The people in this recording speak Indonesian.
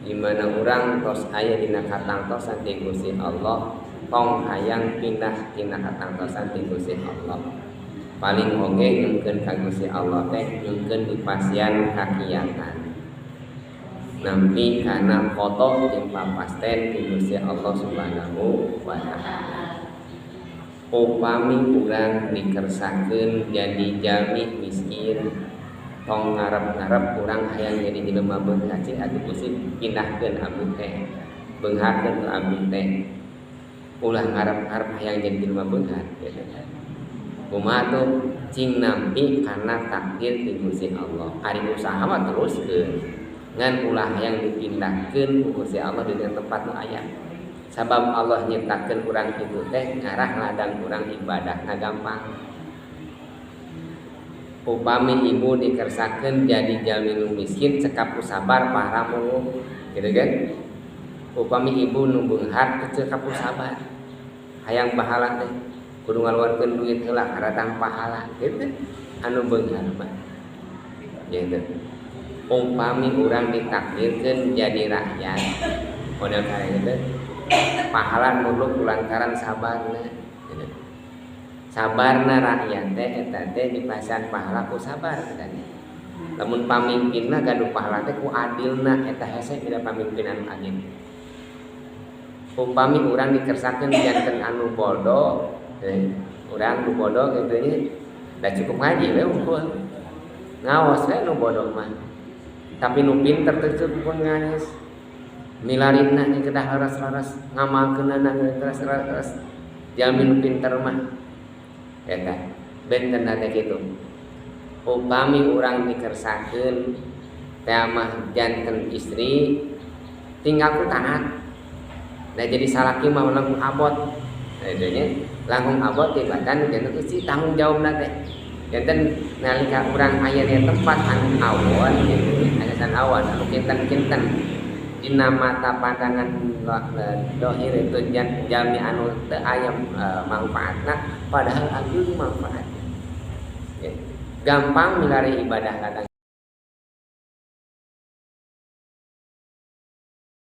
di mana urang tos aya dina katangtosan ti Gusti Allah tong hayang pindah dina katangtosan ti Gusti Allah. Paling oge nyungkeun ka Gusti Allah teh nyungkeun di pasian kakiatan. Nampi kana foto jeung papasten ti Gusti Allah Subhanahu wa taala. Upami urang dikersakeun jadi jalmi miskin, tong ngarep-ngarep urang hayang jadi jelema beunghar cing atuh Gusti pindahkeun abdi teh. Beungharkeun ka abdi teh. Ulah ngarep-ngarep hayang jadi jelema beunghar gitu. Kumaha tuh cing nampi kana takdir ti Gusti Allah. Ari usaha mah teruskeun. Ngan ulah hayang dipindahkeun ku Gusti Allah di tempat nu aya. Sabab Allah nyiptakeun urang itu teh ngarah ladang urang ibadahna gampang. Upami ibu dikersakeun jadi jalmi nu miskin cekap sabar pahara mulu gitu kan. Upami ibu nu beunghar cekap sabar. Hayang pahala teh kudu ngaluarkeun duit heula karatang pahala gitu. Anu beunghar mah. Gitu. Upami urang ditakdirkeun jadi rakyat model kaya gitu. Pahala muluk lantaran sabarna gitu. Sabarna rakyat teh eta teh dipasan pahala ku sabar kan. Lamun pamimpinna gaduh pahala teh ku adilna eta hese tidak pamimpinan adil. Upami urang dikersakeun janten anu bodoh, urang nu bodoh kitu nya da cukup ngaji we unggul. Ngaos we nu bodoh mah. Tapi nu pinter teh cukup ngaos. Milarina nya kedah laras-laras ngamalkeunana laras-laras. Jalmi nu pinter mah eta benten teh kitu. Upami urang dikersakeun teh mah janten istri tinggal ku taat. Nah jadi salaki mah langkung abot. Nah itu nya langkung abot tibatan janten istri tanggung jawabna teh. Janten nalika urang aya di tempat anu awan kitu, anasan awan anu kinten-kinten dina mata pandangan dohir itu jalmi anu teu aya manfaatna padahal ageung manfaatna. Gampang milari ibadah kadang